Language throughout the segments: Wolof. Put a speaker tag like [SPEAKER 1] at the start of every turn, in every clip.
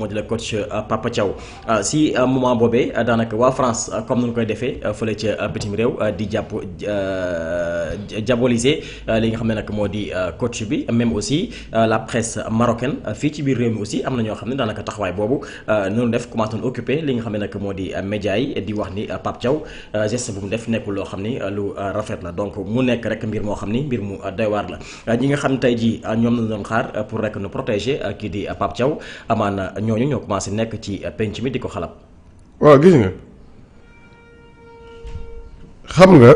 [SPEAKER 1] moo di la coach Papa Thiaw si moment boobee daanaka waa France comme nañu koy defee fële ca bitim réew di diaboliser li nga xam ne nag moo di coach bi même aussi la presse marocaine fii ci biir réew mi aussi am na ñoo xam ne daanaka taxawaay boobu noonu def commencé nañu occupé li nga xam ne nag moo di média yi di wax ni Pape Thiaw geste bu mu def nekkul loo xam ni lu rafet la donc mu nekk rek mbir moo xam ni mbir mu doy waar la ñi nga xam tey jii ñoom lañu doon xaar pour rek nu protéger kii di Pape Thiaw amaana ñooñu ñoo commencé nekk ci penc mi di ko xalab.
[SPEAKER 2] waaw gis nga xam nga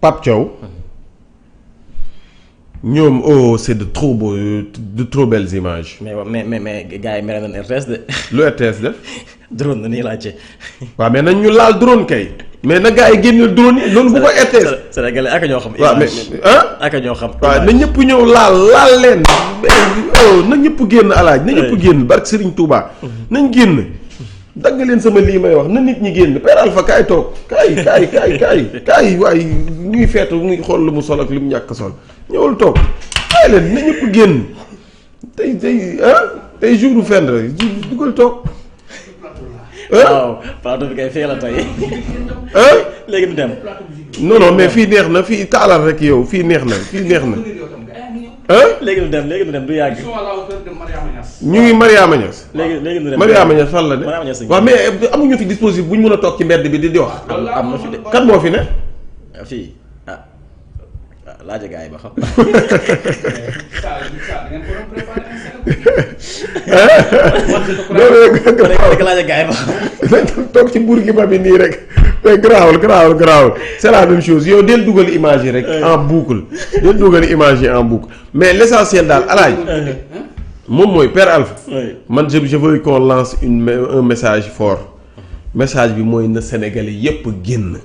[SPEAKER 2] Pape Thiaw ñoom c'est de trop belles images.
[SPEAKER 1] mais gars yi mere nañ RTS de.
[SPEAKER 2] lu RTS de.
[SPEAKER 1] drone na nii laajte.
[SPEAKER 2] waaw mais nañ ñu laal drone kay. mais na gars yi génne drone yi loolu bu ko RTS.
[SPEAKER 1] Sénégalais ak ñoo xam.
[SPEAKER 2] waaw mais
[SPEAKER 1] ak ñoo xam.
[SPEAKER 2] waaw na ñëpp ñëw laal leen. na ñëpp génn alaaj na ñëpp génn barke Serigne Touba. nañ génn. dagg leen sama lii may wax na nit ñi génn Père Alpha kaay toog kaay waaye ñuy feetu muy xool lu mu sol ak lu mu ñàkk sol ñëwul toog kaay leen na ñëpp génn tey jour fenn rek dugal toog.
[SPEAKER 1] waaw plateau bi kay fii la tey. léegi du dem.
[SPEAKER 2] non mais fii neex na fii taalal rek yow fii neex na.
[SPEAKER 1] léegi du dem du yàgg.
[SPEAKER 2] ñu ngi Mariama Niass.
[SPEAKER 1] léegi du dem
[SPEAKER 2] Mariama Niass fan la ne.
[SPEAKER 1] Mariama Niass
[SPEAKER 2] waaw mais amuñu fi dispositif bu ñu mën a toog ci mbedd bi di wax.
[SPEAKER 1] am na fi de.
[SPEAKER 2] kan moo fi ne.
[SPEAKER 1] fii laaja gars yi ba xam. laaja gars yi ba xam.
[SPEAKER 2] toog ci Bourguiba bi nii rek mais garaawul c'est la même chose yow del dugal image yi rek en boucle del dugal image yi en boucle mais l'essentiel daal alaaj moom mooy Père Alpha. man je veux qu'on lance un message fort. message bi mooy na Sénégalais yépp génn.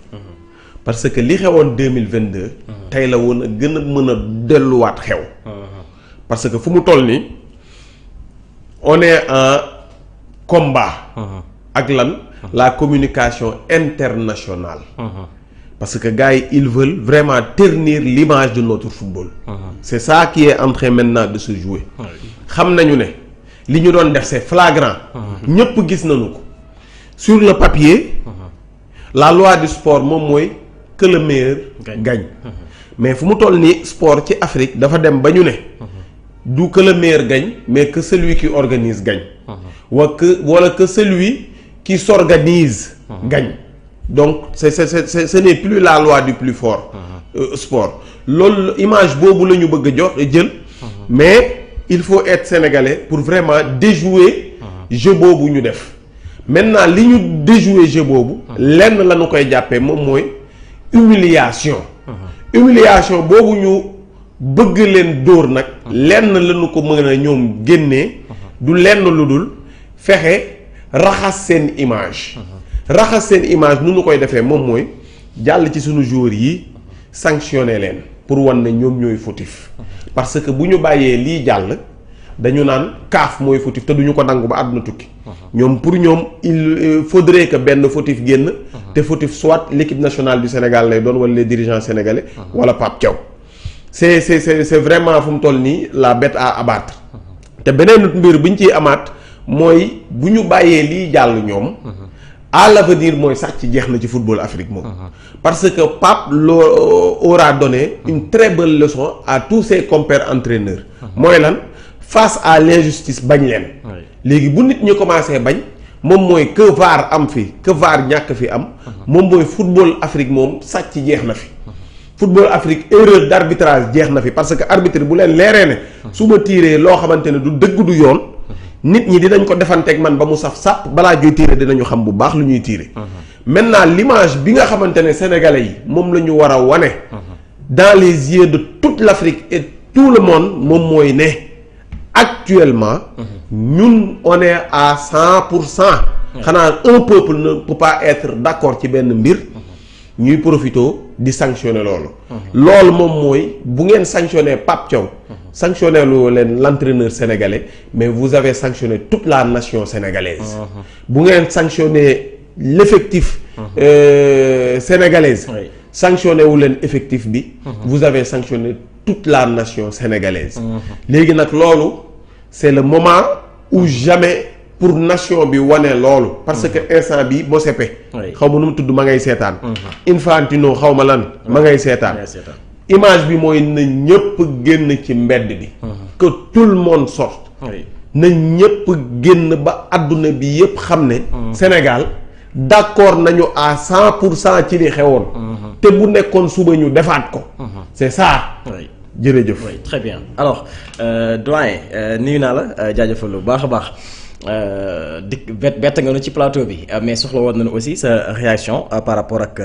[SPEAKER 2] parce que li xewoon 2022. tey la woon a gën a mën a delluwaat xew. parce que fu mu toll nii on est en combat. ak lan la communication internationale. parce que gars yi ils veulent vraiment ternir l'image de notre football. c'est ça qui est en train maintenant de se jouer. xam nañu ne li ñu doon def c'est flagrant. ñëpp gis nañu ko sur le papier. la loi du sport moom mooy que le meilleur gagne. mais fu mu toll nii sport ci Afrique dafa dem ba ñu ne. du que le meilleur gagne mais que celui qui organise gagne. wala que celui qui s'organise gagne. donc ce n'est plus la loi du plus fort. sport loolu image boobu la ñu bëgg a jël. mais il faut être sénégalais pour vraiment déjouer jeu boobu ñu def. maintenant li ñu déjouer jeu boobu. lenn la ñu koy jàppee moom mooy humiliation. humiliation boobu ñu bëgg leen dóor nag. lenn la ñu ko mën a ñoom génnee. du lenn lu dul fexe raxas seen image. raxas seen image nu ñu koy defee moom mooy jàll ci sunu joueurs yi sanctionner leen pour wan ne ñoom ñooy fautif. parce que bu ñu bàyyee lii jàll dañu naan kaaf mooy fautif te duñu ko nangu ba àdduna tukki. ñoom pour ñoom il faudrait que benn fautif génn. te fautif soit l'équipe nationale du Sénégal lay doon wala les dirigeants sénégalais. wala Pape Thiaw. c'est vraiment fu mu toll nii la bête à abattre. te beneen mbir bu ñu ciy amaat mooy bu ñu bàyyee lii jàll ñoom. à l'avenir mooy sax ci jeex na ci football Afrique moom. parce que Pape aura donné une très bonne leçon à tous ses compères entraîneurs. mooy lan face à l'injustice bañ leen. léegi bu nit ñi commencé bañ moom mooy que VAR am fi que VAR ñàkk fi am. moom mooy football Afrique moom sàcc jeex na fi. football Afrique erreur d'arbitrage jeex na fi parce que arbitre bu leen leeree ne. su ma tiiree loo xamante ne du dëgg du yoon. nit ñi dinañ ko defanteeg man ba mu saf sàpp balaa joy tiire dinañu xam bu baax lu ñuy tiire. maintenant l'image bi nga xamante ne sénégalais yi moom la ñu war a wane. dans les yeux de toute l'Afrique et tout le monde moom mooy ne actuellement. ñun on est à 100%. xanaa un peuple ne peut pas être d'accord ci benn mbir. ñuy profito di sanctionner loolu. loolu moom mooy bu ngeen sanctionner Pape Thiaw. sanctionner lu leen l'entraîneur sénégalais mais vous avez sanctionné toute la nation sénégalaise. bu ngeen sanctionner l'effectif sénégalaise. sanctionné wu leen effectif bi. vous avez sanctionné toute la nation sénégalaise. léegi nag loolu c'est le moment ou jamais pour nation bi wane loolu. parce que instant bi Mosepe. xaw ma nu mu tudd ma ngay seetaan. Infantino xaw ma lan. ma ngay seetaan. image bi mooy na ñëpp génn ci mbedd bi. que tout le monde sorte. na ñëpp génn ba àdduna bi yëpp xam ne. Sénégal d'accord nañu à 100% ci li xewoon. te bu nekkoon suba ñu defaat ko. c'est ça. jërëjëf.
[SPEAKER 1] oui très bien alors doyen nuyu naa la jaajëfal lu baax a baax. bett nga nu ci plateau bi mais soxla woon nañu aussi sa réaction par rapport ak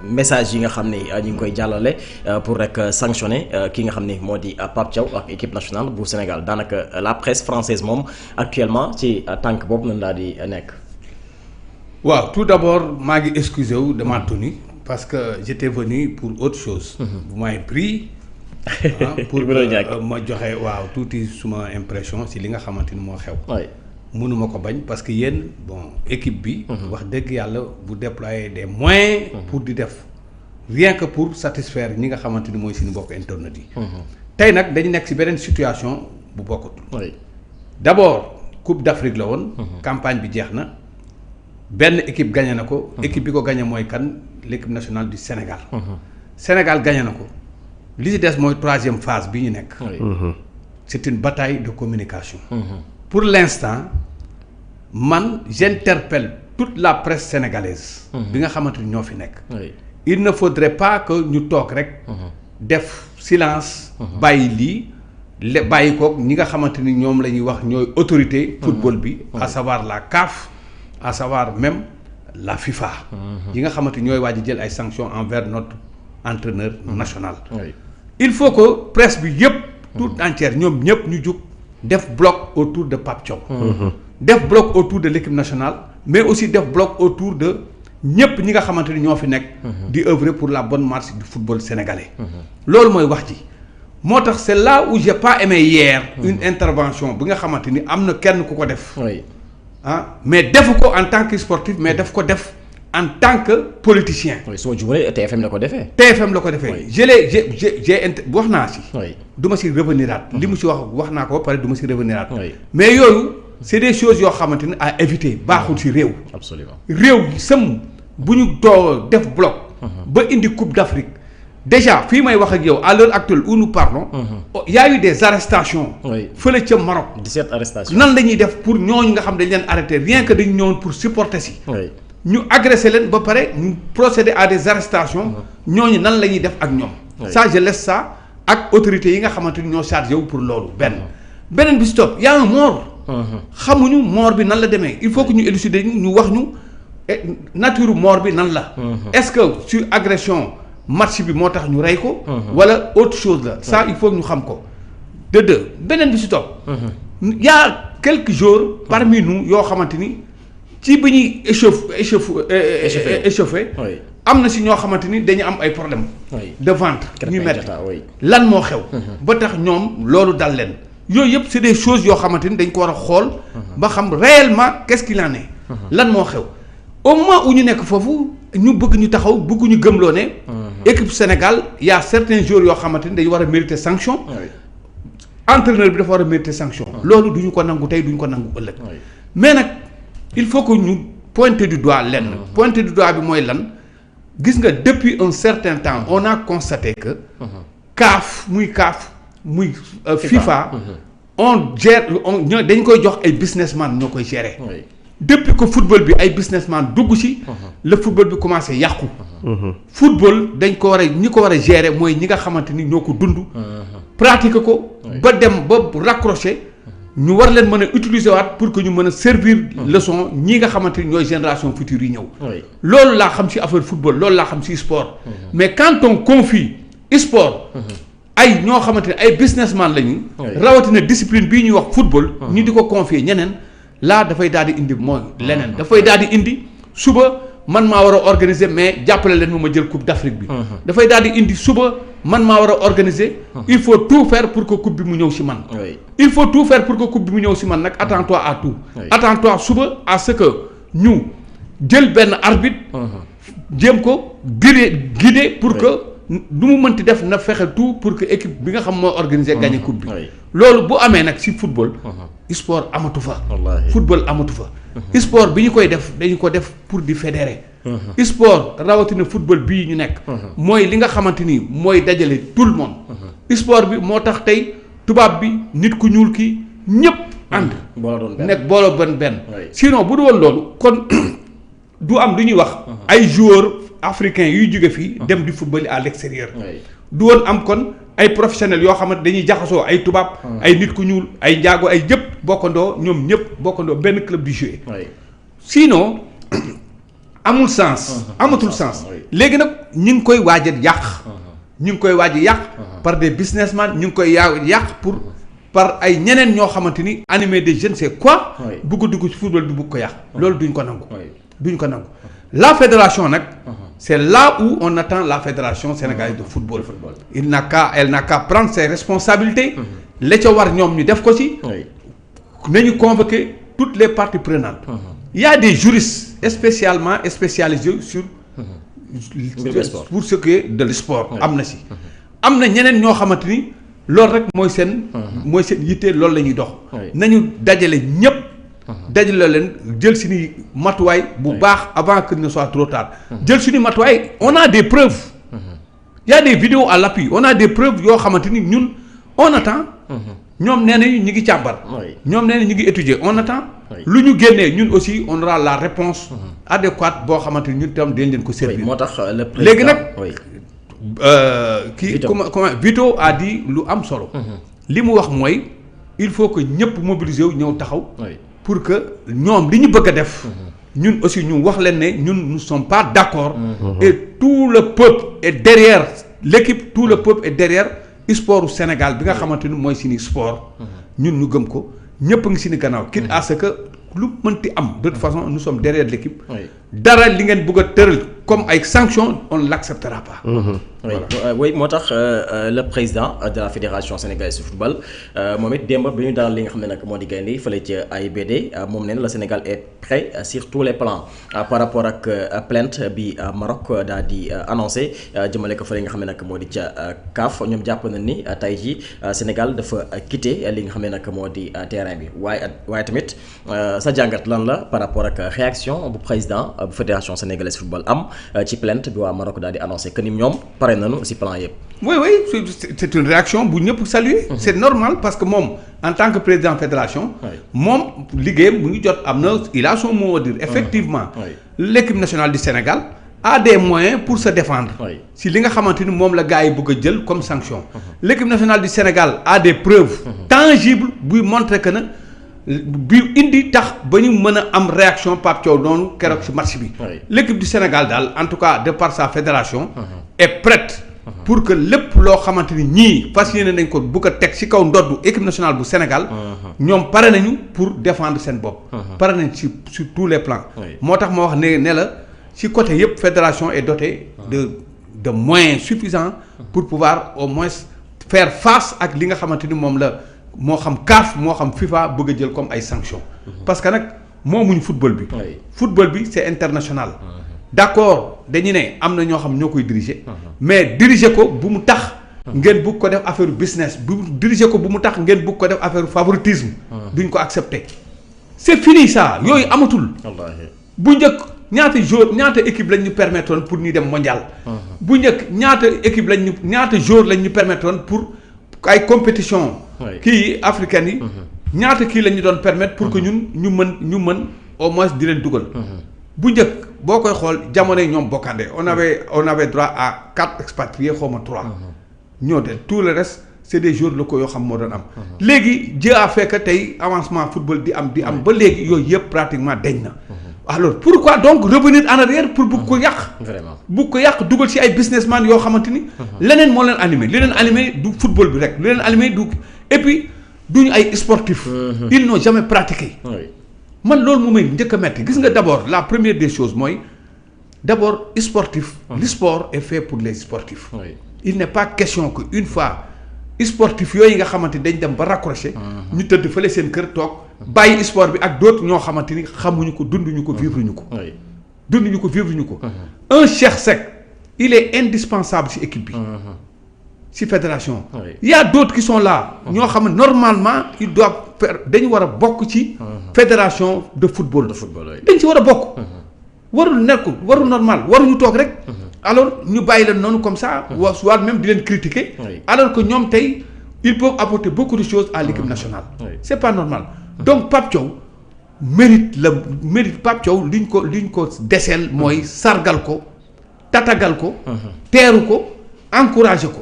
[SPEAKER 1] message yi nga xam ne ñu ngi koy jàllale pour rek sanctionner ki nga xam ne moo di Pape Thiaw ak équipe nationale bu Sénégal daanaka la presse française moom actuellement ci tànk boobu nañ daal di nekk.
[SPEAKER 3] waaw tout d'abord maa ngi excusé wu de ma tenue parce que j'étais venu pour autre chose. vous m'avez pris. pour ma joxe waaw tuuti suma impression ci li nga xamante ni moo xew. mënuma ko bañ parce que yéen bon équipe bi. wax dëgg yàlla bu déployer des moyens. pour di def rien que pour satisfaire ñi nga xamante ni mooy suñu mbokk internet yi. tey nag dañu nekk ci beneen situation bu bokkatul. d'abord Coupe d'Afrique la woon. campagne bi jeex na benn équipe gagné na ko. équipe bi ko gagné mooy kan l'équipe nationale du Sénégal. Sénégal gagné na ko. li ci des mooy troisième phase bi ñu nekk. c'est une bataille de communication. Pour l'instant man j'interpelle toute la presse sénégalaise. bi nga xamante ni ñoo fi nekk. il ne faudrait pas que ñu toog rek. def silence. bàyyi lii bàyyi koog ñi nga xamante ni ñoom la ñuy wax ñooy autorité. football bi à savoir la CAF à savoir même la FIFA. yi nga xamante ni ñooy waaj a jël ay sanctions envers notre entraîneur national. il faut que presse bi yëpp. toute entière ñoom ñëpp ñu jug def bloc autour de Pape Thiaw. def bloc autour de l'équipe nationale mais aussi def bloc autour de ñëpp ñi nga xamante ni ñoo fi nekk. di œuvrer pour la bonne marche du football sénégalais. loolu mooy wax ji moo tax c'est là où j'ai pas aimé hier. une intervention bi nga xamante ni am na kenn ku ko def. mais defu ko en tant que sportif mais daf ko def. en tant que politicien.
[SPEAKER 1] oui soo jubalee TFM la ko defee.
[SPEAKER 3] TFM la ko defee. j'ai wax naa si. du ma si reveniraat. li mu si wax naa ko ba pare du ma si reveniraat. mais yooyu c'est des choses yoo xamante ne à éviter baaxul si réew.
[SPEAKER 1] absolument
[SPEAKER 3] réew sëm bu ñu doo def bloc. ba indi Coupe d'Afrique déjà fii may wax ak yow à l'heure actuelle où nous parlons. y a eu des arrestations. fële ca Maroc.
[SPEAKER 1] 17 arrestations.
[SPEAKER 3] nan la ñuy def pour ñooñu nga xam dañ leen arrêté rien que dañu ñëwoon pour supporter si. ñu agressé leen ba pare ñu procéder à des arrestations ñooñu nan la ñuy def ak ñoom. ça je laisse ça ak autorités yi nga xamante ni ñoo chargé wu pour loolu beneen bi stop y a un mort. xamuñu mort bi nan la demee il faut que ñu élucider ñu wax ñu nature mort bi nan la. est-ce que sur agression match bi moo tax ñu rey ko. wala autre chose la ça il faut que ñu xam ko. de deux beneen bi stop. y a quelques jours parmi nous yoo xamante ni. ci bi ñuy échauffé am na si ñoo xamante ni dañu am ay problème de ventre ñuy metti lan moo xew ba tax ñoom loolu dal leen yooyu yëpp c'est des choses yoo xamante ni dañ ko war a xool ba xam réellement qu'est-ce qu'il en est lan moo xew au moment où ñu nekk foofu ñu bëgg ñu taxaw bëgg ñu gëmloo ne équipe Sénégal y a certains joueurs yoo xamante ni dañu war a mériter sanction entraîneur bi dafa war a mériter sanction loolu du ñu ko nangu tey du ñu ko nangu ëllëg mais nag il faut que ñu pointer du doigt lenn pointer du doigt bi mooy lan gis nga depuis un certain temps on a constaté que CAF muy FIFA on gère dañ koy jox ay businessman ñoo koy gérer depuis que football bi ay businessman dugg ci le football bi commencé yàqu football dañ ko war a ñi ko war a gérer mooy ñi nga xamante ni ñoo ko dund pratiquer ko ba dem ba raccrocher ñu war leen mën a utiliser waat pour que ñu mën a servir leçon ñi nga xamante ni ñooy génération future yi ñëw loolu laa xam ci affaire football loolu laa xam ci sport mais quand on confie sport ay ñoo xamante ne ay businessman lañu rawatina discipline bii ñuy wax football ñu di ko confier ñeneen laa dafay daal di indi mooy leneen dafay daal di indi suba man maa war a organiser mais jàppale leen ma jël coupe d'Afrique bi dafay daal di indi suba man maa war a organiser il faut tout faire pour que coupe bi mu ñëw ci man il faut tout faire pour que coupe bi mu ñëw ci man nag attends-toi à tout attends-toi suba à ce que ñu jël benn arbitre jéem ko guider pour que du mu mënti def na fexe tout pour que équipe bi nga xam moo organiser gagner coupe bi. loolu bu amee nag ci football. sport amatu fa. football amatu fa. sport bi ñu koy def dañu ko def pour di fédérer. sport rawatina football bii ñu nekk. mooy li nga xamante ni mooy dajale tout le monde. sport bi moo tax tey tubaab bi nit ku ñuul ki ñëpp ànd. nekk booloo benn. sinon bu du woon loolu kon du am lu ñuy wax. ay joueurs africains yuy jóge fii. dem di football à l'extérieur. du woon am kon ay professionnels yoo xamante dañuy jaxasoo ay tubaab. ay nit ku ñuul ay njaago ay jëpp bokkandoo ñoom ñëpp bokkandoo benn club di jouer. sinon amul sens. amatul sens léegi nag ñu ngi koy waaj a yàq. ñu ngi koy waaj a yàq. par des businessmen ñu ngi koy yàq pour par ay ñeneen ñoo xamante ni animé de je ne sais quoi. bugg dugg ci football bi bugg ko yàq. loolu duñ ko nangu. duñ ko nangu la fédération nag. c'est là où on attend la fédération sénégalaise de football. Elle n'a qu'à prendre ses responsabilités. la ca war ñoom ñu def ko ci. nañu convoquer toutes les parties prenantes. Il y a des juristes spécialement spécialisés sur. pour ce qui est de le sport. am na si. am na ñeneen ñoo xamante ni loolu rek mooy seen. mooy seen yitte loolu la ñuy dox. nañu dajale ñëpp. dajale leen jël suñu matuwaay bu baax avant que ne soit trop tard. jël suñu matuwaay on a des preuves. y a des vidéos à l'appui on a des preuves yoo xamante ni ñun on attend. ñoom nee nañu ñu ngi càmbar. ñoom nee nañu ñu ngi étudier on attend. lu ñu génnee ñun aussi on aura la réponse adéquate boo xamante ni ñun tam dañ leen ko servir.
[SPEAKER 1] moo tax le président
[SPEAKER 3] léegi nag kii comment Vito a dit lu am solo. li mu wax mooy il faut que ñëpp mobiliser wu ñëw taxaw. pour que ñoom li ñu bëgg a def. ñun aussi ñu wax leen ne ñun nous sommes pas d'accord. Et tout le peuple est derrière l'équipe tout le peuple est derrière sport Sénégal bi nga xamante ni mooy suñu sport. ñun ñu gëm ko ñëpp a ngi suñu gannaaw. quitte à ce que lu mënti am de toute façon nous sommes derrière l'équipe. dara li ngeen bëgg a tëral comme ay sanctions on l'acceptera pas.
[SPEAKER 1] oui moo tax le président de la fédération sénégalaise de football moom it démb bi ñu dalal li nga xam ne nag moo di gaynde fële ci AIBD moom nee na le Sénégal est prêt sur tous les plans par rapport ak plainte bi Maroc daal di annoncé jëmale ko fële nga xam ne nag moo di ca CAF ñoom jàpp na ni tey jii Sénégal dafa quitté li nga xam ne nag moo di terrain bi waaye tamit sa jàngat lan la par rapport ak réaction bu président bu fédération sénégalaise de football am ci plainte bi waa Maroc daal di annoncé que ni ñoom pare nañu ci plan yëpp.
[SPEAKER 3] oui c'est une réaction bu ñëpp saluer. c'est normal parce que moom en tant que président fédération. moom liggéeyam bu ngi jot am na il a son mot à dire. effectivement l'équipe nationale du Sénégal a des moyens pour se défendre. si li nga xamante ni moom la gars yi bëgg a jël comme sanction. l'équipe nationale du Sénégal a des preuves. tangibles buy montrer que na bi indi tax ba ñu mën a am réaction Pape Thiaw noonu keroog ci match bi. l'équipe du Sénégal daal en tout cas de par sa fédération. est prête. pour que lépp loo xamante ni ñii fas yéene nañ ko bu ko teg ci kaw ndoddu équipe nationale bu Sénégal. ñoom pare nañu pour défendre seen bopp. pare nañ sur tous les plans. moo tax ma wax ne la ci côté yëpp fédération est dotée de moyens suffisants pour pouvoir au moins faire face ak li nga xamante ni moom la. moo xam CAF moo xam FIFA bëgg a jël comme ay sanctions. parce que nag moomuñu football bi. football bi c'est international. d'accord dañu ne am na ñoo xam ñoo koy diriger. mais diriger ko bu mu tax. ngeen bëgg ko def affaire business bu diriger ko bu mu tax ngeen bëgg ko def affaire favoritisme. duñ ko accepter. c'est fini ça yooyu amatul. bu njëkk ñaata équipe lañ ñu permettre woon pour ñu dem mondial. bu njëkk ñaata joueur lañ ñu permettre woon pour ay compétition kii africaine yi. ñaata kii la ñu doon permettre pour que ñun ñu mën au moins di leen dugal. bu njëkk boo koy xool jamono yi ñoom bokkande on avait droit à 4 expatriés xaw ma 3. ñoo de tout le reste c'est des joueurs locaux yoo xam moo doon am. léegi Dieu a fait que tey avancement football di am ba léegi yooyu yëpp pratiquement deñ na. alors pourquoi donc revenir en arrière pour bugg ko yàq. vraiment bugg ko yàq dugal ci ay businessman yoo xamante ni. leneen moo leen animé li leen animé du football bi rek li leen animé du et puis duñu ay sportifs. ils n'ont jamais pratiqué. man loolu moom mooy njëkk a metti gis nga d'abord la première des choses mooy d'abord sportif. le sport est fait pour les sportifs. il n'est pas question que une fois sportif yooyu nga xamante dañ dem ba raccrocher. ñu tëdd fële seen kër toog. bàyyi sport bi ak d'autres ñoo xamante ni xamuñu ko dunduñu ko vivre ñu ko. dunduñu ko vivre ñu ko. un Cheikh Seck il est indispensable ci équipe bi. ci fédération. Il y a d'autres qui sont là. ñoo xam ne normalement ils doivent faire dañu war a bokk ci. fédération de football. dañ ci war a bokk. warul normal waruñu toog rek. alors ñu bàyyi leen noonu comme ça. soit même di leen critiquer. alors que ñoom tey ils peuvent apporter beaucoup de choses à l'équipe nationale. C'est pas normal. Donc Pape Thiaw mérite Pape Thiaw liñ ko deseel mooy sargal ko tatagal ko. teeru ko encourager ko.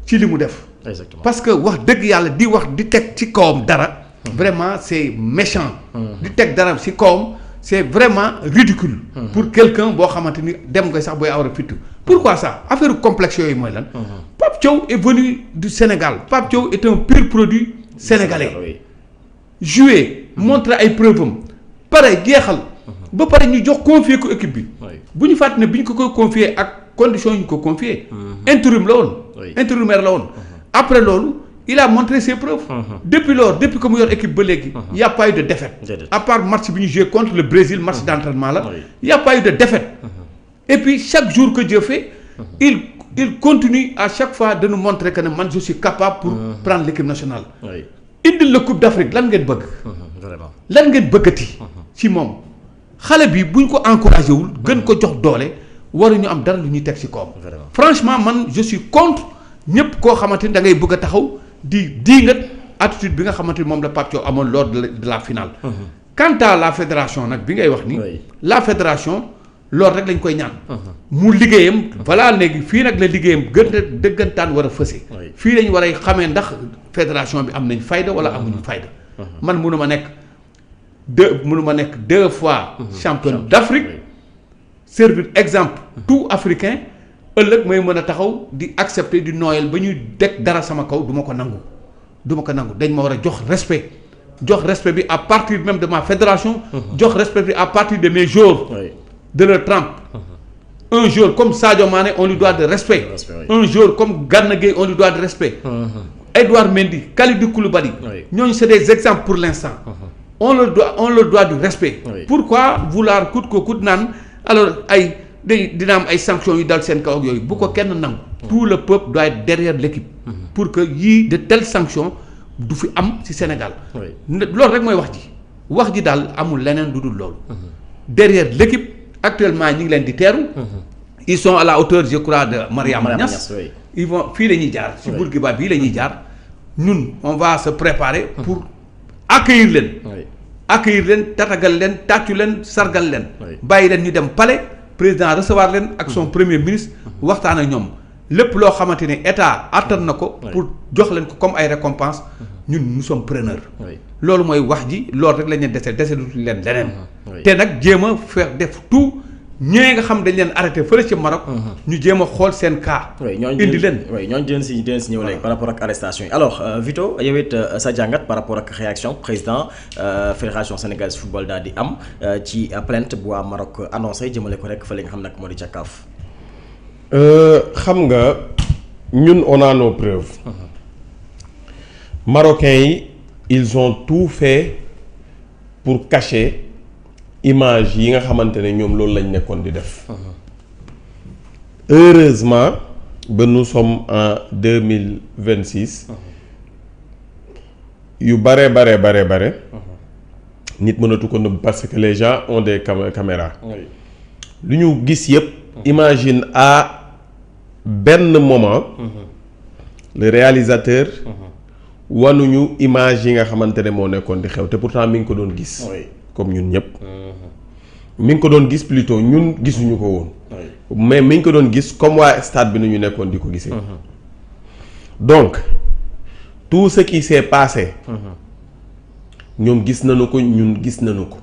[SPEAKER 3] ci li mu def.
[SPEAKER 1] Exactement.
[SPEAKER 3] Parce que wax dëgg yàlla di wax di teg ci kawam dara. vraiment c'est méchant. di teg dara ci kawam c'est vraiment ridicule. pour quelqu'un boo xamante ni dem nga sax booy awra fitu pourquoi ça affaire complexe yooyu mooy lan. Pape Thiaw est venu du Sénégal Pape Thiaw est un pur produit sénégalais. jouer montrer ay preuves am pare jeexal. ba pare ñu jox confier ko équipe bi. bu ñu fàttali ne bi ñu ko koy confier ak conditions yi ñu ko confier. intérim la woon. intérimaire la woon. après loolu il a montré ses preuves. depuis que mu yor équipe ba léegi. y a pas eu de défaite. à part match bi ñu joué contre le Brésil match d'entraînement la. y a pas eu de défaite. et puis chaque jour que Dieu fait. il continue à chaque fois de nous montrer que ne man je suis capable pour prendre l'équipe nationale. indil la Coupe d'Afrique lan ngeen bëgg.
[SPEAKER 1] vraiment
[SPEAKER 3] lan ngeen bëggati. ci moom xale bi buñ ko encouragé wul gën ko jox doole waruñu am dara lu ñuy teg ci kawam. franchement man je suis contre ñëpp koo xamante ni da ngay bëgg a taxaw di nga attitude bi nga xamante ni moom la Pape Thiaw amoon lors de la finale. quant à la fédération nag bi ngay wax ni. la fédération loolu rek lañ koy ñaan. mu liggéeyam. voilà léegi fii nag la liggéeyam dëggantaan war a fëse. fii lañ war a xamee ndax fédération bi am nañ fayda wala amuñu fayda. man mënu ma nekk deux fois. champion d'Afrique. servir exemple tout africain ëllëg may mën a taxaw di accepter di nooyal ba ñuy teg dara sama kaw du ma ko nangu dañ ma war a jox respect bi à partir même de ma fédération. jox respect bi à partir de mes joueurs. de leur trempe. Un joueur comme Sadio Mané on lui doit de respect. Un joueur comme Gana Gueye on lui doit de respect. Edouard Mendy Kalidou Koulibaly. ñooñu c'est des exemples pour l'instant. on leur doit du respect. Pourquoi vouloir coûte que coûte naan alors dina am ay sanctions yu dal seen kaw ak yooyu bu ko kenn nangu. tout le peuple doit être derrière l'équipe. pour que yii de telles sanctions du fi am ci Sénégal. loolu rek mooy wax ji daal amul leneen lu dul loolu. derrière l'équipe actuellement ñi ngi leen di teeru. ils sont à la hauteur je crois de Mariama Niass. ils vont fii la ñuy jaar. ci Bourguiba bii la ñuy jaar. ñun on va se préparer pour accueillir leen tatagal leen tàccu leen sargal leen. bàyyi leen ñu dem palais président recevoir leen ak son premier ministre. waxtaan ak ñoom lépp loo xamante ne état attan na ko. pour jox leen ko comme ay récompenses ñun nous sommes preneurs. loolu mooy wax ji loolu rek lañ leen dese du leen leneen. te nag jéem a faire def tout ñee nga xam dañ leen arrêté fële ci Maroc. ñu jéem a xool seen cas. indi leen
[SPEAKER 1] ñooñu dinañ si ñëw léegi par rapport ak arrestation yi alors Vito yow it sa jàngat par rapport ak réaction président fédération sénégalaise football daal di am ci plainte bu waa Maroc annoncé jëmale ko rek fële nga xam nag moo di ca CAF.
[SPEAKER 2] xam nga ñun on a nos preuves. Marocains yi ils ont tout fait pour cacher image yi nga xamante ne ñoom loolu lañ nekkoon di def. Heureusement ba nous sommes en 2026. yu bare nit mënatu ko nëbb parce que les gens ont des caméras. lu ñu gis yëpp. imagine à benn moment. le réalisateur. wanuñu image yi nga xamante ne moo nekkoon di xew te pourtant mi ngi ko doon gis. comme ñun ñëpp. mi ngi ko doon gis plutôt ñun gisuñu ko woon. mais mi ngi ko doon gis comme waa stade bi nu ñu nekkoon di ko gisee. donc tout ce qui s'est passé. ñoom gis nañu ko ñun gis nañu ko.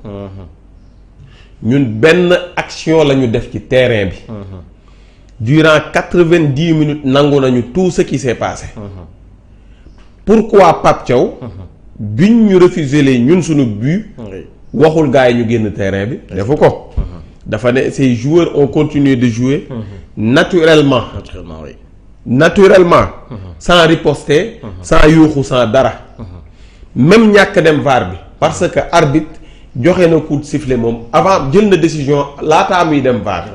[SPEAKER 2] ñun benn action la ñu def ci terrain bi. durant 90 minutes nangu nañu tout ce qui s'est passé. Pourquoi Pape Thiaw biñ ñu refusé lee ñun suñu but waxul gars yi ñu génn terrain bi defu ko dafa ne ces joueurs ont continué de jouer naturellement sans riposter sans yuuxu sans dara même ñàkk dem VAR bi parce que arbitre joxe na coup de sifflet moom avant jël na décision laataa muy dem VAR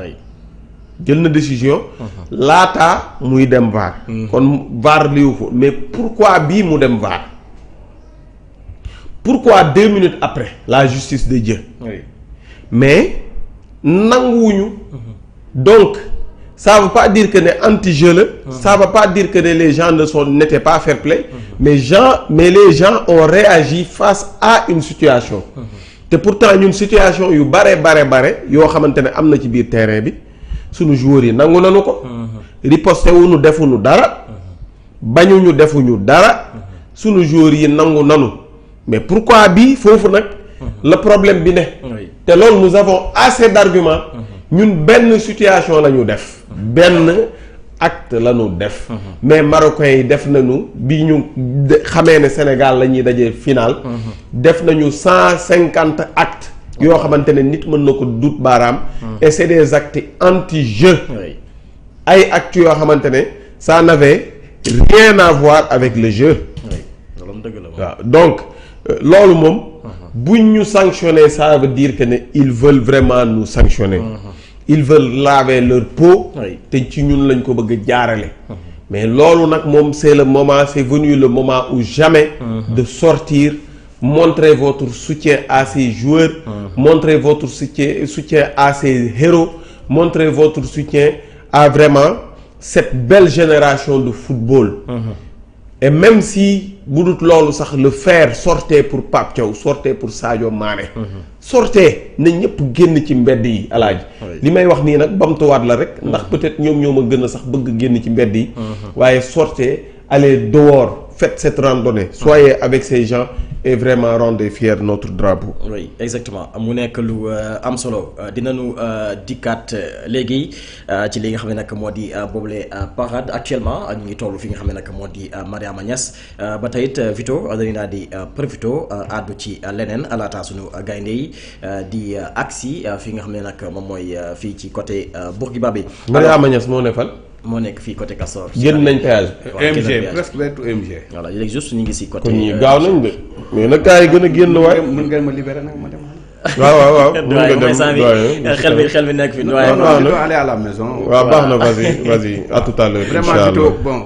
[SPEAKER 2] jël na décision. laataa muy dem VAR. kon VAR liwu ko mais pourquoi bii mu dem VAR. pourquoi 2 minutes après la justice de Dieu.
[SPEAKER 1] oui.
[SPEAKER 2] mais nanguwuñu. donc ça veut pas dire que ne anti-jeu la. ça veut pas dire que ne les gens n'étaient pas fair play. mais les gens ont réagi face à une situation. te pourtant ñun situation yu bare yoo xamante ne am na ci biir terrain bi sunu joueurs yi nangu nanu ko. riposté wuñu defuñu dara. bañuñu defuñu dara. sunu joueurs yi nangu nanu. mais pourquoi bii foofu nag le problème bi ne te loolu nous avons assez d'arguments ñun benn situation la ñu def benn acte la ñu def mais marocains yi def nañu bi ñu xamee ne Sénégal la ñuy dajee final def nañu 150 actes yoo xamante ne nit mën na ko dut baaraam et c'est des actes anti-jeu ay actes yoo xamante ne ça n'avait rien à voir avec le jeu waaw donc loolu moom buñ ñu sanctionner ça veut dire que ne ils veulent vraiment nous sanctionner ils veulent laver leur peau te ci ñun lañ ko bëgg a jaarale mais loolu nag moom c'est le moment c'est venu le moment ou jamais de sortir montrer votre soutien à ces joueurs montrer votre soutien à ces héros montrer votre soutien à vraiment cette belle génération de football et même si bu dut loolu sax le faire sortez pour Pape Thiaw sortez pour Sadio Mané sortez na ñëpp génn ci mbedd yi alaaji li may wax nii nag bamtuwaat la rek ndax peut-être ñoom ñoo ma gën a sax bëgg génn ci mbedd yi waaye sortez allez dehors faites cette randonnée soyez avec ces gens et vraiment rendez fier notre drapeau.
[SPEAKER 1] oui exactement mu nekk lu am solo dinañu dikkaat léegi ci li nga xam ne nag moo di boobule parade actuellement ñu ngi toll fi nga xam ne nag moo di Mariama Niass ba tey it Vito dañu daal di profito àddu ci leneen laata suñu gaynde yi di agsi fi nga xam ne nag moom mooy fii ci côté Bourguiba bi.
[SPEAKER 2] Mariama Niass moo ne fan.
[SPEAKER 1] moo nekk fii côté Castor.
[SPEAKER 2] génn nañ péage.
[SPEAKER 3] MG presque wetu MG.
[SPEAKER 1] voilà léegi juste ñu ngi si côté.
[SPEAKER 2] kon ñi gaaw nañ de mais nag gars yi gën a génn waaye.
[SPEAKER 3] mën ngeen ma libérer nag ma dem.
[SPEAKER 2] waaw mën nga dem
[SPEAKER 1] xel bi nekk fi.
[SPEAKER 3] non non je dois aller à la maison.
[SPEAKER 2] waaw baax na vas-y à tout à l'heure.
[SPEAKER 3] vraiment Vito bon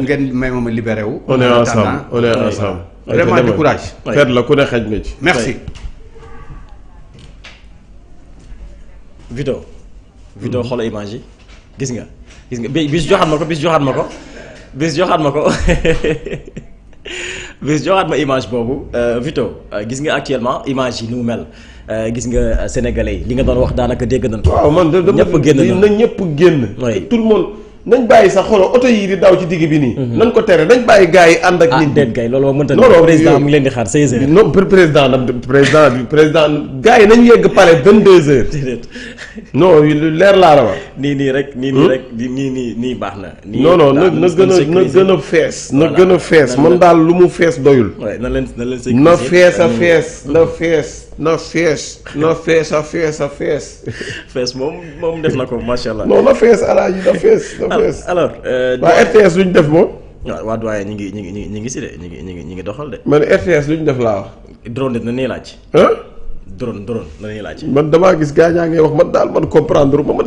[SPEAKER 3] ngeen may ma libéré wu.
[SPEAKER 2] on est ensemble.
[SPEAKER 3] vraiment du courage.
[SPEAKER 2] feet la ku ne xej na ci.
[SPEAKER 3] merci.
[SPEAKER 1] Vito xoolal image yi gis nga bis joxaat ma ko bis joxaat ma image boobu Vito gis nga actuellement image yi ni mu mel gis nga sénégalais yi li nga doon wax daanaka dégg nañ ko.
[SPEAKER 2] waaw man dama
[SPEAKER 1] ñëpp génn
[SPEAKER 2] na ñëpp génn. tout le monde nañ bàyyi sax xoolal oto yi di daw ci digg bi nii. nañ ko tere nañ bàyyi gars yi ànd ak. nit
[SPEAKER 1] déet kay loolu moom mënta
[SPEAKER 2] non
[SPEAKER 1] président mu ngi leen di xaar 16h.
[SPEAKER 2] non président gars yi nañ yegg palais 22h. non leer laa la wax.
[SPEAKER 1] nii rek nii baax na.
[SPEAKER 2] non na gën a fees. na gën a fees man daal lu mu fees doyul.
[SPEAKER 1] na leen
[SPEAKER 2] na fees a fees na fees.
[SPEAKER 1] fees moom def na ko macha allah.
[SPEAKER 2] non na fees alaaji na fees.
[SPEAKER 1] alors.
[SPEAKER 2] waa RTS lu ñu def moom.
[SPEAKER 1] waaw waa doyen ñi ngi si de ñi ngi doxal de.
[SPEAKER 2] man RTS lu ñu def laa wax.
[SPEAKER 1] drone de na nii laaj.
[SPEAKER 2] ah.
[SPEAKER 1] drone na nii laaj.
[SPEAKER 2] man damaa gis gars ñaa ngay wax man daal man comprendre ma man.